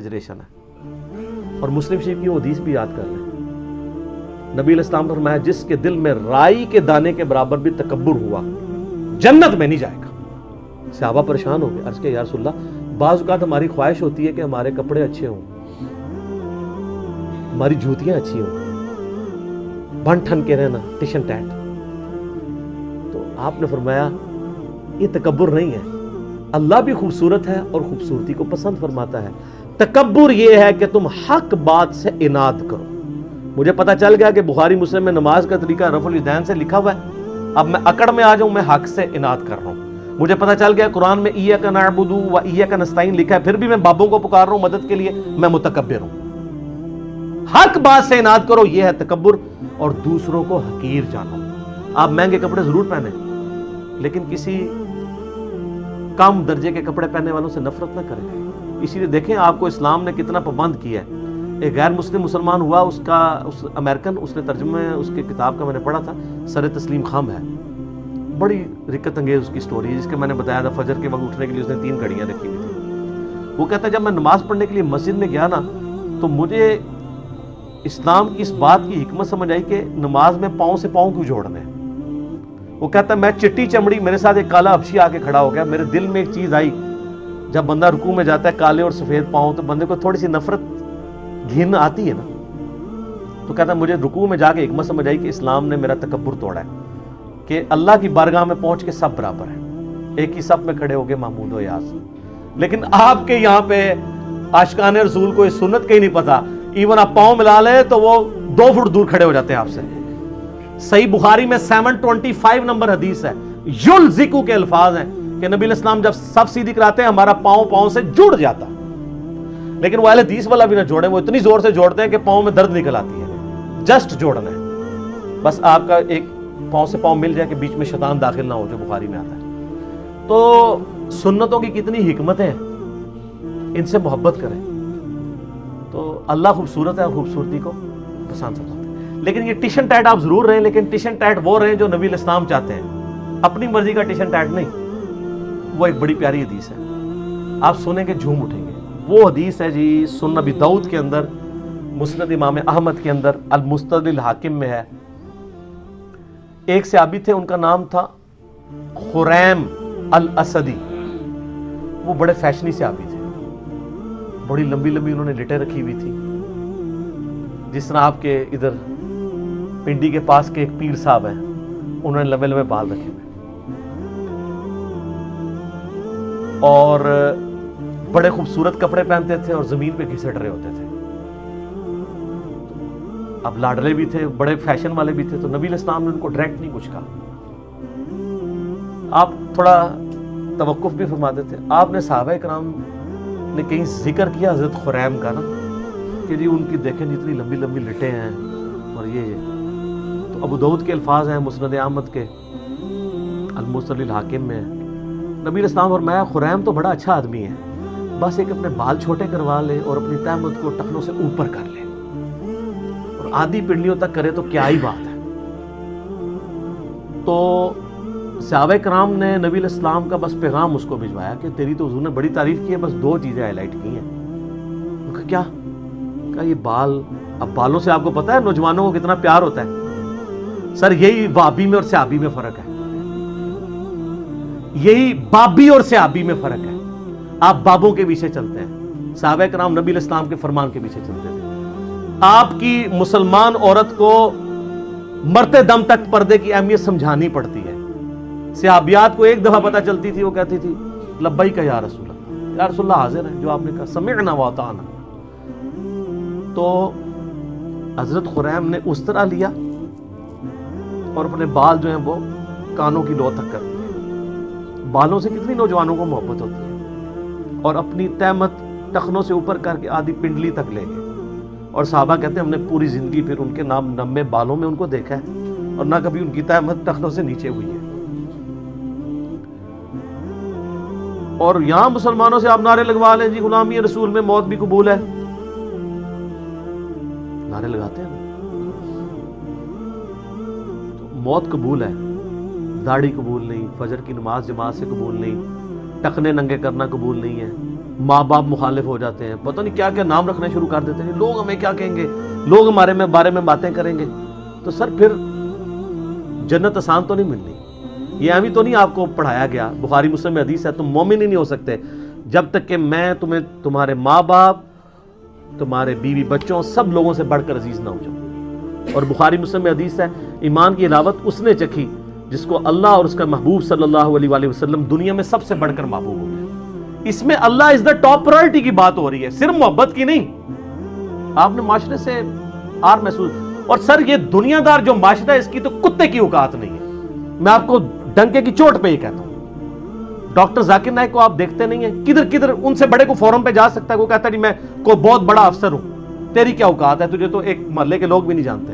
Exaggeration ہے. اور مسلم شریف کی وہ حدیث بھی یاد کر لیں. نبی علیہ السلام نے فرمایا جس کے دل میں رائی کے دانے کے برابر بھی تکبر ہوا جنت میں نہیں جائے گا. صحابہ پریشان ہو گئے. عرض کہ یا رسول اللہ بعض اوقات ہماری خواہش ہوتی ہے کہ ہمارے کپڑے اچھے ہوں, ہماری جوتیاں اچھی ہوں, بن ٹھن کے رہنا ٹشن ٹیٹ. تو آپ نے فرمایا یہ تکبر نہیں ہے, اللہ بھی خوبصورت ہے اور خوبصورتی کو پسند فرماتا ہے. تکبر یہ ہے کہ تم حق بات سے اناد کرو. مجھے پتا چل گیا کہ بخاری مسلم میں نماز کا طریقہ رفع الیدین سے لکھا ہوا ہے, اب میں اکڑ میں آ جاؤں, میں حق سے اناد کر رہا ہوں. مجھے پتا چل گیا قرآن میں ایاک نعبد و ایاک نستعین لکھا ہے, پھر بھی میں بابوں کو پکار رہا ہوں مدد کے لیے, میں متکبر ہوں. حق بات سے اناد کرو, یہ ہے تکبر. اور دوسروں کو حقیر جانو. آپ مہنگے کپڑے ضرور پہنیں لیکن کسی کم درجے کے کپڑے پہننے والوں سے نفرت نہ کریں. اسی لیے دیکھیں آپ کو اسلام نے کتنا پابند کیا ہے. ایک غیر مسلم مسلمان ہوا, اس امریکن, اس نے ترجمہ اس کے کتاب کا میں نے پڑھا تھا, سر تسلیم خام ہے, بڑی رکت انگیز اس کی سٹوری ہے, جس کے میں نے بتایا تھا فجر کے وقت اٹھنے کے لیے اس نے 3 گھڑیاں رکھی ہوئی تھی. وہ کہتا ہے جب میں نماز پڑھنے کے لیے مسجد میں گیا نا تو مجھے اسلام کی اس بات کی حکمت سمجھ آئی کہ نماز میں پاؤں سے پاؤں کیوں جوڑنے ہیں. وہ کہتا ہے میں چٹی چمڑی, میرے ساتھ ایک کالا حبشی آ کے کھڑا ہو گیا, میرے دل میں ایک چیز آئی, جب بندہ رکوع میں جاتا ہے کالے اور سفید پاؤں تو بندے کو تھوڑی سی نفرت گھن آتی ہے نا. تو کہتا ہے مجھے رکوع میں جا کے حکمت سمجھ آئی کہ اسلام نے میرا تکبر توڑا ہے, کہ اللہ کی بارگاہ میں پہنچ کے سب برابر ہیں, ایک ہی صف میں کھڑے ہو کے محمود و یاز. لیکن آپ کے یہاں پہ عاشقان رسول کو یہ سنت کا ہی نہیں پتا. ایون آپ پاؤں ملا لیں تو وہ 2 فٹ دور کھڑے ہو جاتے ہیں آپ سے. صحیح بخاری میں 725 نمبر حدیث ہے, یلزقو کے الفاظ ہیں کہ نبی علیہ السلام جب صف سیدھی کراتے ہیں ہمارا پاؤں سے جڑ جاتا. لیکن وہ اہل حدیث والا بھی نہ جوڑیں, وہ اتنی زور سے جوڑتے ہیں کہ پاؤں میں درد نکل آتی ہے. جسٹ جوڑنا ہے بس, آپ کا ایک پاؤں سے پاؤں مل جائے کہ بیچ میں شیطان داخل نہ ہو, جو بخاری میں آتا ہے. تو سنتوں کی کتنی حکمتیں ہیں, ان سے محبت کریں. تو اللہ خوبصورت ہے اور خوبصورتی کو پسند کرتا ہے. لیکن یہ ٹشن ٹیٹ آپ ضرور رہیں, لیکن ٹشن ٹیٹ وہ رہیں جو نبی علیہ السلام چاہتے ہیں, اپنی مرضی کا ٹشن ٹیٹ نہیں. وہ ایک بڑی پیاری حدیث ہے, آپ سنیں گے جھوم اٹھیں گے. وہ حدیث ہے جی سنن ابی داؤد کے اندر, مسند امام احمد کے اندر, المستدرک الحاکم میں ہے. ایک صحابی تھے, ان کا نام تھا خریم الاسدی. وہ بڑے فیشنی صحابی تھے, بڑی لمبی لمبی انہوں نے لٹیں رکھی ہوئی تھی, جس طرح آپ کے ادھر پنڈی کے پاس کے ایک پیر صاحب ہیں, انہوں نے لمبے لمبے بال رکھے ہوئے, اور بڑے خوبصورت کپڑے پہنتے تھے اور زمین پہ گھسٹ رہے ہوتے تھے. اب لاڈلے بھی تھے, بڑے فیشن والے بھی تھے, تو نبی علیہ السلام نے ان کو ڈائریکٹ نہیں کچھ کہا. آپ تھوڑا توقف بھی فرماتے تھے. آپ نے صحابہ کرام نے کہیں ذکر کیا حضرت خریم کا نا, کہ جی ان کی دیکھیں جتنی لمبی لمبی لٹیں ہیں اور یہ. تو ابو داؤد کے الفاظ ہیں, مسند احمد کے المستدرک الحاکم میں. نبی علیہ السلام فرمایا خریم تو بڑا اچھا آدمی ہے, بس ایک اپنے بال چھوٹے کروا لے اور اپنی تہمت کو ٹخنوں سے اوپر کر لے اور آدھی پنڈلیوں تک کرے تو کیا ہی بات ہے. تو صحابہ کرام نے نبی علیہ السلام کا بس پیغام اس کو بھجوایا کہ تیری تو حضور نے بڑی تعریف کی ہے, بس 2 چیزیں ہائی لائٹ کی ہیں. ان کا کیا کہا, یہ بال. اب بالوں سے آپ کو پتا ہے نوجوانوں کو کتنا پیار ہوتا ہے. سر یہی وہابی میں اور صحابی میں فرق ہے, یہی بابی اور صحابی میں فرق ہے. آپ بابوں کے پیچھے چلتے ہیں, صحابہ کرام نبی علیہ السلام کے فرمان کے پیچھے چلتے تھے. آپ کی مسلمان عورت کو مرتے دم تک پردے کی اہمیت سمجھانی پڑتی ہے. صحابیات کو ایک دفعہ پتہ چلتی تھی, وہ کہتی تھی لبیک یا رسول اللہ, یا رسول اللہ حاضر ہیں جو آپ نے کہا, سمعنا واطعنا. تو حضرت خریم نے اس طرح لیا اور اپنے بال جو ہیں وہ کانوں کی لو تک کر دیے. بالوں سے کتنی نوجوانوں کو محبت ہوتی ہے. اور اپنی تہمت ٹخنوں سے اوپر کر کے آدھی پنڈلی تک لے گئے. اور صحابہ کہتے ہیں ہم نے پوری زندگی پھر ان کے نام نمے بالوں میں ان کو دیکھا ہے, اور نہ کبھی ان کی تہمت ٹخنوں سے نیچے ہوئی ہے. اور یہاں مسلمانوں سے آپ نعرے لگوا لیں جی غلامی رسول میں موت بھی قبول ہے, نعرے لگاتے ہیں. تو موت قبول ہے, داڑھی قبول نہیں, فجر کی نماز جماعت سے قبول نہیں, ٹخنے ننگے کرنا قبول نہیں ہے, ماں باپ مخالف ہو جاتے ہیں، پتہ نہیں کیا کیا نام رکھنا شروع کر دیتے ہیں، لوگ ہمیں کیا کہیں گے، لوگ ہمارے بارے میں باتیں کریں گے، تو سر پھر جنت آسان تو نہیں ملنی۔ یہ ابھی تو نہیں آپ کو پڑھایا گیا، بخاری مسلم میں حدیث ہے تم مومن ہی نہیں ہو سکتے جب تک کہ میں تمہیں تمہارے ماں باپ، تمہارے بیوی بچوں، سب لوگوں سے بڑھ کر عزیز نہ ہو جاؤں۔ اور بخاری مسلم میں حدیث ہے ایمان کی علاوت اس نے چکھی جس کو اللہ اور اس کا محبوب صلی اللہ علیہ وآلہ وسلم دنیا میں سب سے بڑھ کر محبوب ہو گئے۔ اس میں اللہ از دا ٹاپ پرائورٹی کی بات ہو رہی ہے، صرف محبت کی نہیں۔ آپ نے معاشرے سے آر محسوس، اور سر یہ دنیا دار جو معاشرہ ہے اس کی تو کتے کی اوقات نہیں ہے، میں آپ کو ڈنکے کی چوٹ پہ ہی کہتا ہوں۔ ڈاکٹر ذاکر نائک کو آپ دیکھتے نہیں ہیں، کدھر کدھر ان سے بڑے کو فورم پہ جا سکتا ہے، وہ کہتا ہے میں کوئی بہت بڑا افسر ہوں، تیری کیا اوقات ہے، تجھے تو ایک محلے کے لوگ بھی نہیں جانتے۔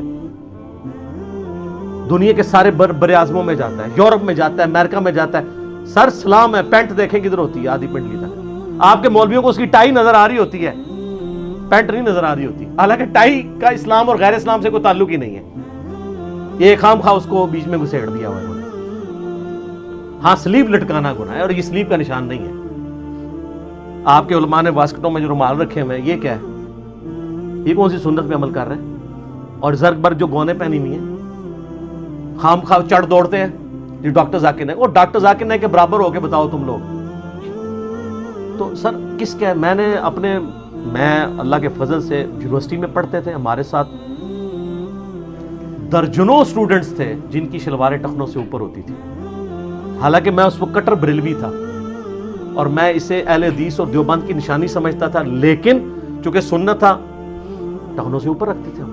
دنیا کے سارے بر اعظموں میں جاتا ہے، یورپ میں جاتا ہے، امریکہ میں جاتا ہے، سر سلام ہے، پینٹ دیکھیں کدھر ہوتی ہے آدھی پنڈلی تک، آپ کے مولویوں کو اس کی ٹائی نظر آ رہی ہوتی ہے، پینٹ نہیں نظر آ رہی ہوتی، حالانکہ ٹائی کا اسلام اور غیر اسلام سے کوئی تعلق ہی نہیں ہے، یہ خام خواہ اس کو بیچ میں گھسیڑ دیا ہوا ہے۔ ہاں سلیب لٹکانا گناہ ہے، اور یہ سلیب کا نشان نہیں ہے۔ آپ کے علماء نے واسکٹوں میں جو رومال رکھے ہوئے ہیں، یہ کیا ہے؟ یہ کون سی سنت پہ عمل کر رہے ہیں؟ اور زرگ بر جو گونے پہنی ہوئی ہیں، خام خواہ چڑھ دوڑتے ہیں جی ڈاکٹر ذاکر نائک، اور ڈاکٹر ذاکر نائک کے برابر ہو کے بتاؤ تم لوگ۔ تو سر کس کیا، میں اللہ کے فضل سے یونیورسٹی میں پڑھتے تھے، ہمارے ساتھ درجنوں سٹوڈنٹس تھے جن کی شلواریں ٹخنوں سے اوپر ہوتی تھی، حالانکہ میں اس وقت کٹر بریلوی تھا اور میں اسے اہل حدیث اور دیوبند کی نشانی سمجھتا تھا، لیکن چونکہ سنت تھا ٹخنوں سے اوپر رکھتے تھے ہم۔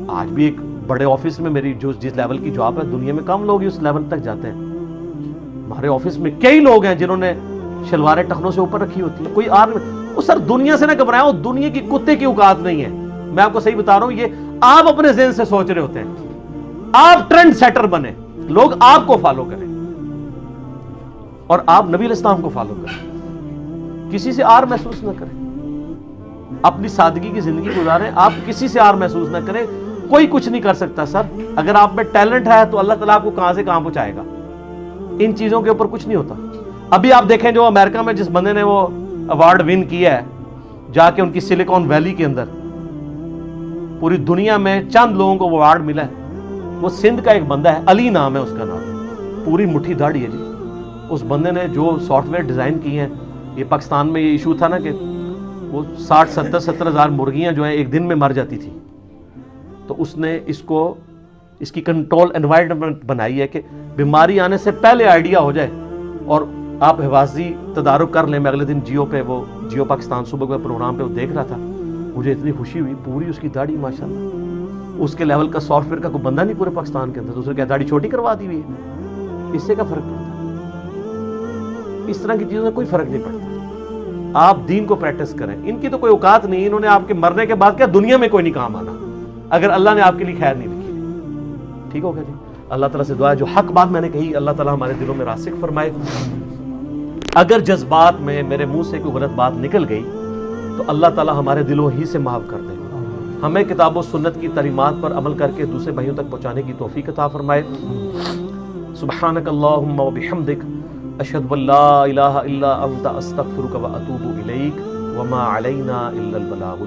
آج بھی ایک بڑے آفس میں میری جس لیول کی جاب ہے، دنیا میں کم لوگ ہی اس لیول تک جاتے ہیں۔ ہمارے آفس میں کئی لوگ ہیں جنہوں نے شلواریں ٹخنوں سے اوپر رکھی ہوتی ہیں، کوئی وہ سر دنیا سے نہ گھبرائیں، وہ دنیا کی کتے کی اوقات نہیں ہے، میں آپ کو صحیح بتا رہا ہوں۔ یہ آپ اپنے ذہن سے سوچ رہے ہوتے ہیں، آپ ٹرینڈ سیٹر بنے، لوگ آپ کو فالو کریں اور آپ نبی علیہ السلام کو فالو کریں، کسی سے آر محسوس نہ کریں، اپنی سادگی کی زندگی گزاریں، آپ کسی سے آر محسوس نہ کریں۔ کوئی کچھ نہیں کر سکتا سر، اگر آپ میں ٹیلنٹ ہے تو اللہ تعالیٰ آپ کو کہاں سے کہاں پہنچائے گا، ان چیزوں کے اوپر کچھ نہیں ہوتا۔ ابھی آپ دیکھیں جو امریکہ میں جس بندے نے وہ ایوارڈ ون کیا ہے، جا کے ان کی سلیکون ویلی کے اندر، پوری دنیا میں چند لوگوں کو وہ ایوارڈ ملا ہے، وہ سندھ کا ایک بندہ ہے، علی نام ہے اس کا نام، پوری مٹھی داڑھی ہے جی۔ اس بندے نے جو سافٹ ویئر ڈیزائن کی ہیں، یہ پاکستان میں یہ ایشو تھا نا کہ وہ 60-70 ہزار مرغیاں جو ہیں ایک دن میں مر جاتی تھی، تو اس نے اس کی کنٹرول انوائرمنٹ بنائی ہے کہ بیماری آنے سے پہلے آئیڈیا ہو جائے اور آپ حفاظتی تدارک کر لیں۔ میں اگلے دن جیو پاکستان صبح کے پروگرام پہ وہ دیکھ رہا تھا، مجھے اتنی خوشی ہوئی، پوری اس کی داڑھی ماشاءاللہ، اس کے لیول کا سافٹ ویئر کا کوئی بندہ نہیں پورے پاکستان کے اندر، دوسرے کیا داڑھی چھوٹی کروا دی ہوئی ہے، اس سے کیا فرق پڑتا ہے؟ اس طرح کی چیزوں سے کوئی فرق نہیں پڑتا۔ آپ دین کو پریکٹس کریں، ان کی تو کوئی اوقات نہیں، انہوں نے آپ کے مرنے کے بعد کیا دنیا میں کوئی نہیں کام آنا اگر اللہ نے آپ کے لیے خیر نہیں لکھی۔ ٹھیک ہوگا جی؟ اللہ تعالیٰ سے دعا ہے جو حق بات میں نے کہی اللہ تعالیٰ ہمارے دلوں میں راسخ فرمائے۔ اگر جذبات میں میرے منہ سے کوئی غلط بات نکل گئی تو اللہ تعالیٰ ہمارے دلوں ہی سے معاف کر دے، ہمیں کتاب و سنت کی تعلیمات پر عمل کر کے دوسرے بھائیوں تک پہنچانے کی توفیق عطا فرمائے۔ سبحانک اللہم و بحمدک، اشہد ان لا الہ الا انت، استغفرک و اتوب الیک، وما علینا الا البلاغ۔